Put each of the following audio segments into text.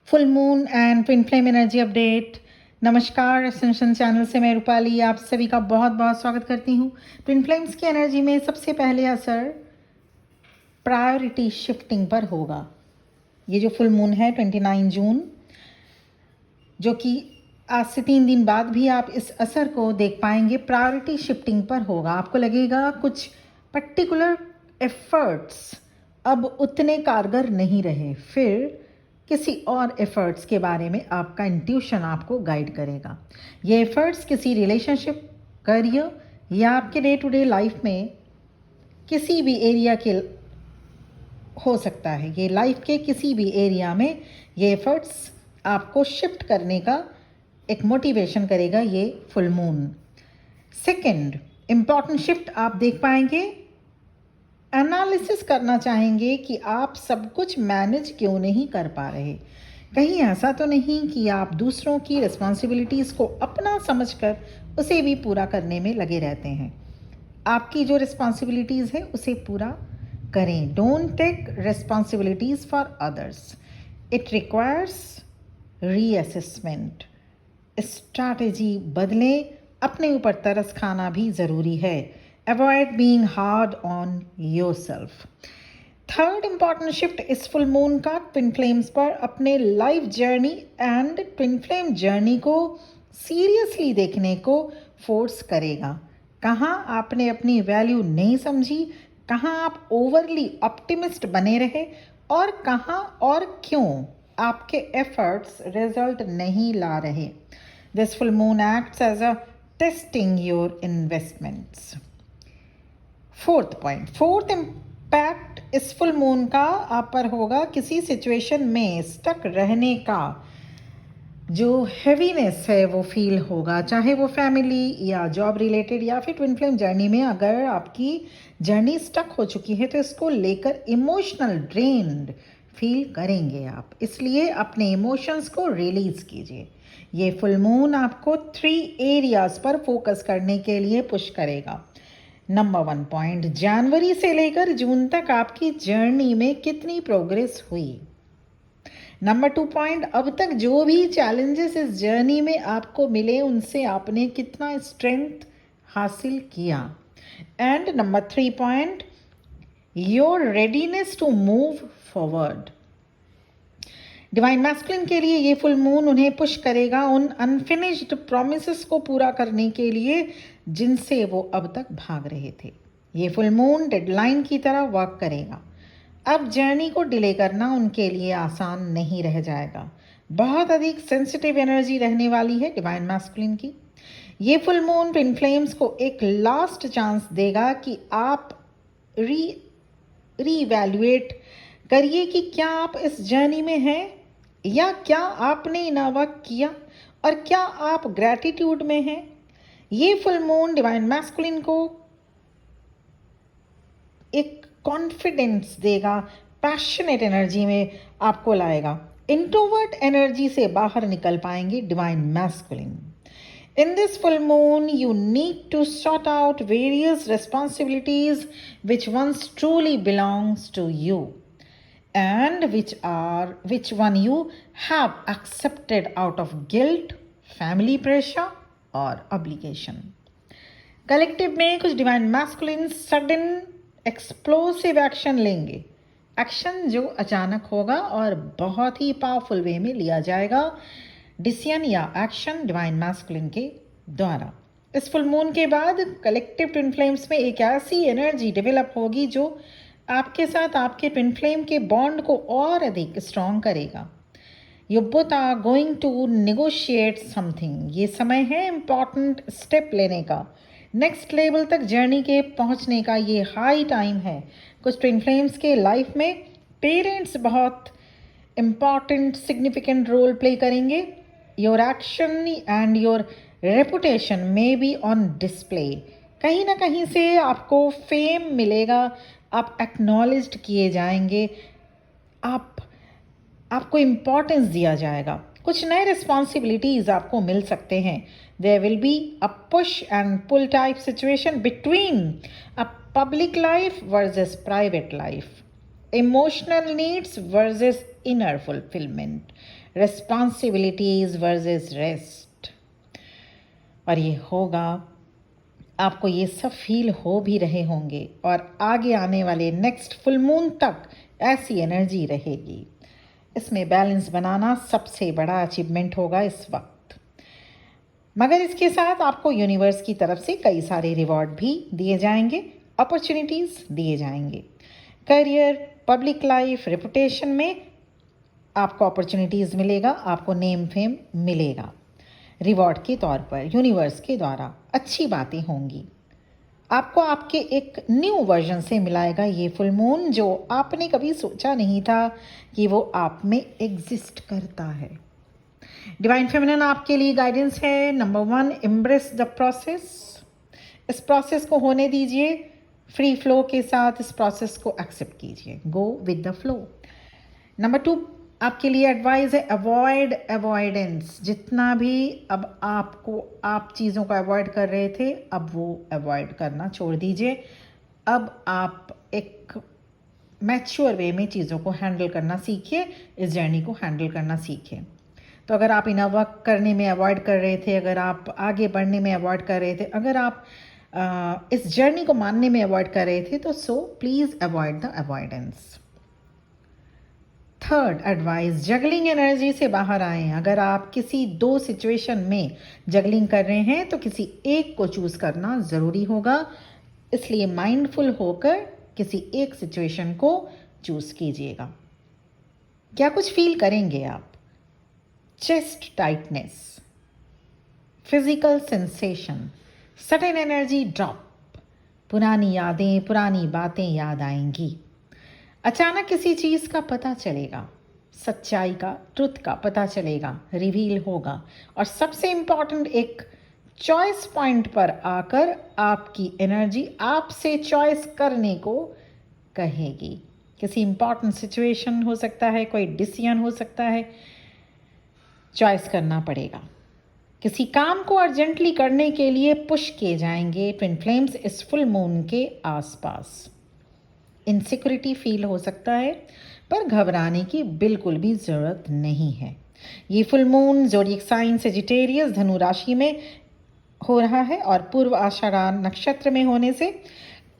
Full moon and twin flame energy update. नमस्कार, ascension channel से मैं रूपाली आप सभी का बहुत बहुत स्वागत करती हूँ। ट्विन फ्लेम्स की एनर्जी में सबसे पहले असर प्रायोरिटी शिफ्टिंग पर होगा। ये जो फुल मून है 29 जून, जो कि आज से 3 दिन बाद भी आप इस असर को देख पाएंगे, प्रायोरिटी शिफ्टिंग पर होगा। आपको लगेगा कुछ पर्टिकुलर एफर्ट्स अब उतने कारगर नहीं रहे, फिर किसी और एफर्ट्स के बारे में आपका इंट्यूशन आपको गाइड करेगा। ये एफर्ट्स किसी रिलेशनशिप, करियर या आपके डे टू डे लाइफ में किसी भी एरिया के हो सकता है। ये लाइफ के किसी भी एरिया में ये एफर्ट्स आपको शिफ्ट करने का एक मोटिवेशन करेगा ये full moon. Second important shift आप देख पाएंगे, एनालिसिस करना चाहेंगे कि आप सब कुछ मैनेज क्यों नहीं कर पा रहे। कहीं ऐसा तो नहीं कि आप दूसरों की रिस्पॉन्सिबिलिटीज़ को अपना समझकर उसे भी पूरा करने में लगे रहते हैं। आपकी जो रिस्पॉन्सिबिलिटीज़ है उसे पूरा करें। Don't take responsibilities for others, it requires reassessment. Strategy बदलें, अपने ऊपर तरस खाना भी ज़रूरी है। Avoid being hard on yourself. Third important shift इस फुल मून का ट्विन फ्लेम्स पर अपने life journey and twin flame journey को सीरियसली देखने को फोर्स करेगा। कहाँ आपने अपनी वैल्यू नहीं समझी, कहाँ आप ओवरली ऑप्टिमिस्ट बने रहे और कहाँ और क्यों आपके एफर्ट्स रिजल्ट नहीं ला रहे। This full moon acts as a testing your investments. Fourth impact इस फुल मून का आप पर होगा किसी सिचुएशन में स्टक रहने का जो हैवीनेस है वो फील होगा, चाहे वो फैमिली या जॉब रिलेटेड या फिर ट्विन फ्लेम जर्नी में। अगर आपकी जर्नी स्टक हो चुकी है तो इसको लेकर इमोशनल ड्रेन्ड फील करेंगे आप, इसलिए अपने इमोशंस को रिलीज कीजिए। ये फुल मून आपको 3 एरियाज पर फोकस करने के लिए पुश करेगा। नंबर 1 पॉइंट, जनवरी से लेकर जून तक आपकी जर्नी में कितनी प्रोग्रेस हुई। नंबर 2 पॉइंट, अब तक जो भी चैलेंजेस इस जर्नी में आपको मिले उनसे आपने कितना स्ट्रेंथ हासिल किया। And number 3 point, your readiness to move forward. Divine masculine के लिए ये फुल मून उन्हें पुश करेगा उन अनफिनिश्ड प्रॉमिसेस को पूरा करने के लिए जिनसे वो अब तक भाग रहे थे। ये फुल मून डेडलाइन की तरह वर्क करेगा। अब जर्नी को डिले करना उनके लिए आसान नहीं रह जाएगा। बहुत अधिक सेंसिटिव एनर्जी रहने वाली है डिवाइन मैस्कुलिन की। ये फुल मून ट्विन फ्लेम्स को एक लास्ट चांस देगा कि आप रीवैल्यूएट करिए कि क्या आप इस जर्नी में हैं या क्या आपने इनोवा किया और क्या आप ग्रैटिट्यूड में हैं। ये फुल मून डिवाइन मैस्कुलिन को एक कॉन्फिडेंस देगा, पैशनेट एनर्जी में आपको लाएगा। इंट्रोवर्ट एनर्जी से बाहर निकल पाएंगे divine masculine. In this full moon, you need to sort out various responsibilities which once truly belongs to you and which one you have accepted out of guilt, family pressure or obligation. Collective में कुछ divine masculine sudden explosive action लेंगे। Action जो अचानक होगा और बहुत ही powerful वे में लिया जाएगा, डिसीजन या एक्शन डिवाइन मैस्कुलिन के द्वारा। इस फुल मून के बाद कलेक्टिव ट्विन फ्लेम्स में एक ऐसी एनर्जी डेवलप होगी जो आपके साथ आपके ट्विन फ्लेम के बॉन्ड को और अधिक स्ट्रॉन्ग करेगा। You both are going to negotiate something. ये समय है इम्पॉर्टेंट स्टेप लेने का, नेक्स्ट लेवल तक जर्नी के पहुंचने का ये हाई टाइम है। कुछ ट्विन फ्लेम्स के लाइफ में पेरेंट्स बहुत इम्पॉर्टेंट सिग्निफिकेंट रोल प्ले करेंगे। Your action and your reputation may be on display. कहीं ना कहीं से आपको फेम मिलेगा, आप एक्नॉलेज्ड किए जाएंगे, आपको इम्पोर्टेंस दिया जाएगा। कुछ नए रिस्पॉन्सिबिलिटीज़ आपको मिल सकते हैं। There will be a push and pull type situation between a public life versus private life, emotional needs versus inner fulfillment, responsibilities versus rest. और ये होगा, आपको ये सब फील हो भी रहे होंगे और आगे आने वाले नेक्स्ट फुल मून तक ऐसी एनर्जी रहेगी। इसमें बैलेंस बनाना सबसे बड़ा अचीवमेंट होगा इस वक्त। मगर इसके साथ आपको यूनिवर्स की तरफ से कई सारे रिवॉर्ड भी दिए जाएंगे, अपॉर्चुनिटीज़ दिए जाएंगे। करियर, पब्लिक लाइफ, रेपुटेशन में आपको अपॉर्चुनिटीज़ मिलेगा, आपको नेम फेम मिलेगा। रिवॉर्ड के तौर पर यूनिवर्स के द्वारा अच्छी बातें होंगी। आपको आपके एक न्यू वर्जन से मिलाएगा ये फुल मून, जो आपने कभी सोचा नहीं था कि वो आप में एग्जिस्ट करता है। डिवाइन फेमिनिन आपके लिए गाइडेंस है। Number 1, embrace the process. इस प्रोसेस को होने दीजिए, फ्री फ्लो के साथ इस प्रोसेस को एक्सेप्ट कीजिए, go with the flow. Number 2 आपके लिए एडवाइस है, अवॉइड अवॉइडेंस। जितना भी अब आप चीज़ों को अवॉइड कर रहे थे, अब वो अवॉइड करना छोड़ दीजिए। अब आप एक मैच्योर वे में चीज़ों को हैंडल करना सीखिए, इस जर्नी को हैंडल करना सीखिए। तो अगर आप इन वर्क करने में अवॉइड कर रहे थे, अगर आप आगे बढ़ने में अवॉइड कर रहे थे, अगर आप इस जर्नी को मानने में अवॉइड कर रहे थे, तो so please avoid the avoidance. Third advice, juggling energy से बाहर आएं। अगर आप किसी 2 सिचुएशन में जगलिंग कर रहे हैं तो किसी एक को चूज करना ज़रूरी होगा, इसलिए माइंडफुल होकर किसी एक सिचुएशन को चूज कीजिएगा। क्या कुछ फील करेंगे आप? Chest tightness, physical sensation, sudden energy drop, पुरानी यादें, पुरानी बातें याद आएंगी। अचानक किसी चीज़ का पता चलेगा, सच्चाई का, ट्रुथ का पता चलेगा, रिवील होगा। और सबसे इम्पॉर्टेंट, एक चॉइस पॉइंट पर आकर आपकी एनर्जी आपसे चॉइस करने को कहेगी। किसी इम्पॉर्टेंट सिचुएशन हो सकता है, कोई डिसीजन हो सकता है, चॉइस करना पड़ेगा। किसी काम को अर्जेंटली करने के लिए पुश किए जाएंगे ट्विन फ्लेम्स इस फुल मून के आसपास। इनसिक्योरिटी फील हो सकता है, पर घबराने की बिल्कुल भी ज़रूरत नहीं है। ये full moon zodiac sign Sagittarius धनु राशि में हो रहा है और पूर्व आषाढ़ नक्षत्र में होने से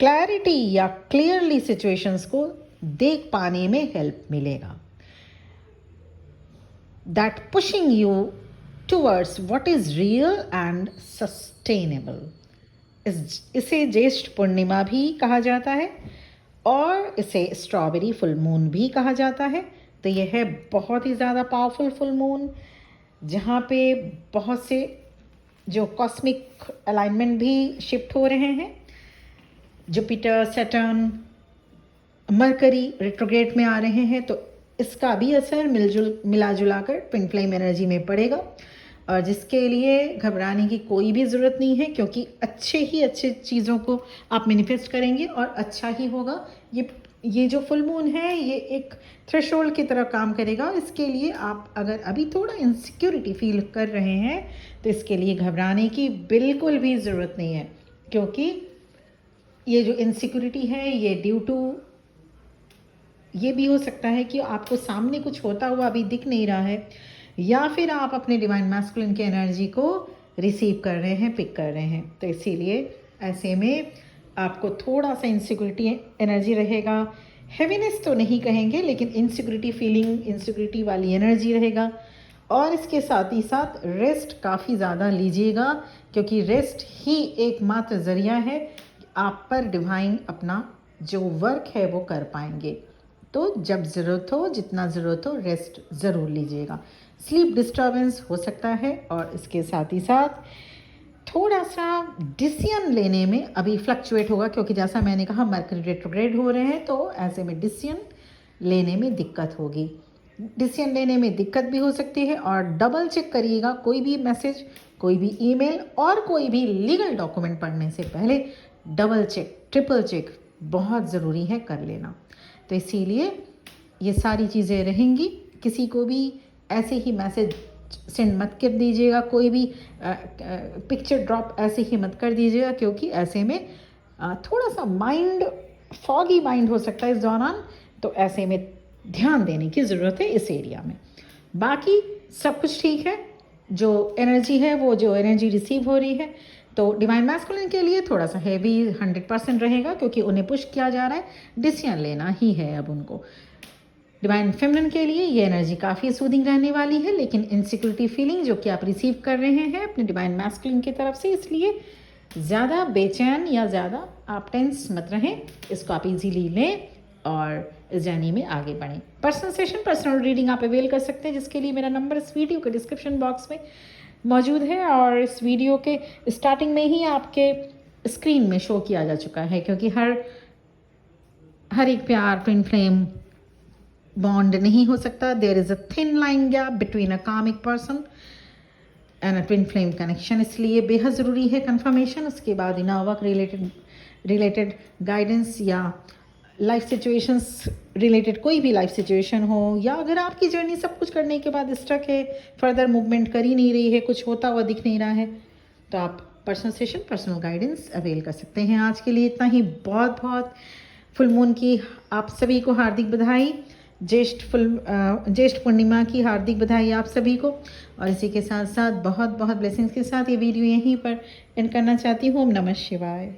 क्लैरिटी या क्लियरली सिचुएशंस को देख पाने में हेल्प मिलेगा। That pushing you towards what is real and sustainable. इसे ज्येष्ठ पूर्णिमा भी कहा जाता है और इसे स्ट्रॉबेरी फुल मून भी कहा जाता है। तो यह है बहुत ही ज़्यादा पावरफुल फुल मून, जहाँ पे बहुत से जो कॉस्मिक अलाइनमेंट भी शिफ्ट हो रहे हैं। जुपिटर, सैटर्न, मरकरी रेट्रोग्रेड में आ रहे हैं, तो इसका भी असर मिला जुला कर ट्विन फ्लेम एनर्जी में पड़ेगा। और जिसके लिए घबराने की कोई भी ज़रूरत नहीं है, क्योंकि अच्छे चीज़ों को आप मैनिफेस्ट करेंगे और अच्छा ही होगा। ये जो फुल मून है, ये एक थ्रेशोल्ड की तरह काम करेगा। इसके लिए आप अगर अभी थोड़ा इनसिक्योरिटी फील कर रहे हैं, तो इसके लिए घबराने की बिल्कुल भी ज़रूरत नहीं है, क्योंकि ये जो इनसिक्योरिटी है, ये ड्यू टू ये भी हो सकता है कि आपको सामने कुछ होता हुआ अभी दिख नहीं रहा है, या फिर आप अपने डिवाइन मैस्कुलिन की एनर्जी को रिसीव कर रहे हैं, पिक कर रहे हैं। तो इसीलिए ऐसे में आपको थोड़ा सा इनसिक्योरिटी एनर्जी रहेगा। हैवीनेस तो नहीं कहेंगे, लेकिन इनसिक्योरिटी फीलिंग, इनसिक्योरिटी वाली एनर्जी रहेगा। और इसके साथ ही साथ रेस्ट काफ़ी ज़्यादा लीजिएगा, क्योंकि रेस्ट ही एकमात्र ज़रिया है कि आप पर डिवाइन अपना जो वर्क है वो कर पाएंगे। तो जब ज़रूरत हो, जितना ज़रूरत हो, रेस्ट ज़रूर लीजिएगा। स्लीप डिस्टर्बेंस हो सकता है, और इसके साथ ही साथ थोड़ा सा डिसीजन लेने में अभी फ्लक्चुएट होगा, क्योंकि जैसा मैंने कहा मरकरी रेट्रोग्रेड हो रहे हैं, तो ऐसे में डिसीजन लेने में दिक्कत होगी। डिसीजन लेने में दिक्कत भी हो सकती है। और डबल चेक करिएगा, कोई भी मैसेज, कोई भी ईमेल और कोई भी लीगल डॉक्यूमेंट पढ़ने से पहले डबल चेक, ट्रिपल चेक बहुत ज़रूरी है कर लेना। तो इसीलिए ये सारी चीज़ें रहेंगी। किसी को भी ऐसे ही मैसेज सेंड मत कर दीजिएगा, कोई भी पिक्चर ड्रॉप ऐसे ही मत कर दीजिएगा, क्योंकि ऐसे में थोड़ा सा माइंड फॉगी माइंड हो सकता है इस दौरान। तो ऐसे में ध्यान देने की ज़रूरत है इस एरिया में। बाकी सब कुछ ठीक है। जो एनर्जी है वो जो एनर्जी रिसीव हो रही है, तो डिवाइन मैस्कुलिन के लिए थोड़ा सा हैवी 100% रहेगा, क्योंकि उन्हें पुश किया जा रहा है, डिसीजन लेना ही है अब उनको। डिवाइन फेमिनिन के लिए ये एनर्जी काफ़ी सूदिंग रहने वाली है, लेकिन इनसिक्योरिटी फीलिंग जो कि आप रिसीव कर रहे हैं अपने डिवाइन मैस्कुलिन की तरफ से, इसलिए ज़्यादा बेचैन या ज़्यादा आप टेंस मत रहें, इसको आप इजीली लें और इस जर्नी में आगे बढ़ें। पर्सनल सेशन, पर्सनल रीडिंग आप अवेल कर सकते हैं, जिसके लिए मेरा नंबर इस वीडियो के डिस्क्रिप्शन बॉक्स में मौजूद है और इस वीडियो के स्टार्टिंग में ही आपके स्क्रीन में शो किया जा चुका है, क्योंकि हर एक प्यार ट्विन फ्लेम बॉन्ड नहीं हो सकता। There is a thin line gap between a karmic person and a twin flame connection, इसलिए बेहद ज़रूरी है कंफर्मेशन। उसके बाद इनर वर्क रिलेटेड गाइडेंस या लाइफ सिचुएशंस रिलेटेड कोई भी लाइफ सिचुएशन हो, या अगर आपकी जर्नी सब कुछ करने के बाद स्टक है, फर्दर मूवमेंट कर ही नहीं रही है, कुछ होता हुआ दिख नहीं रहा है, तो आप personal session, personal guidance avail कर सकते हैं। आज के लिए इतना ही। बहुत बहुत फुल मून की आप सभी को हार्दिक बधाई, ज्येष्ठ पूर्णिमा की हार्दिक बधाई आप सभी को। और इसी के साथ साथ बहुत बहुत ब्लेसिंग्स के साथ ये वीडियो यहीं पर एंड करना चाहती हूँ। ओम नमः शिवाय।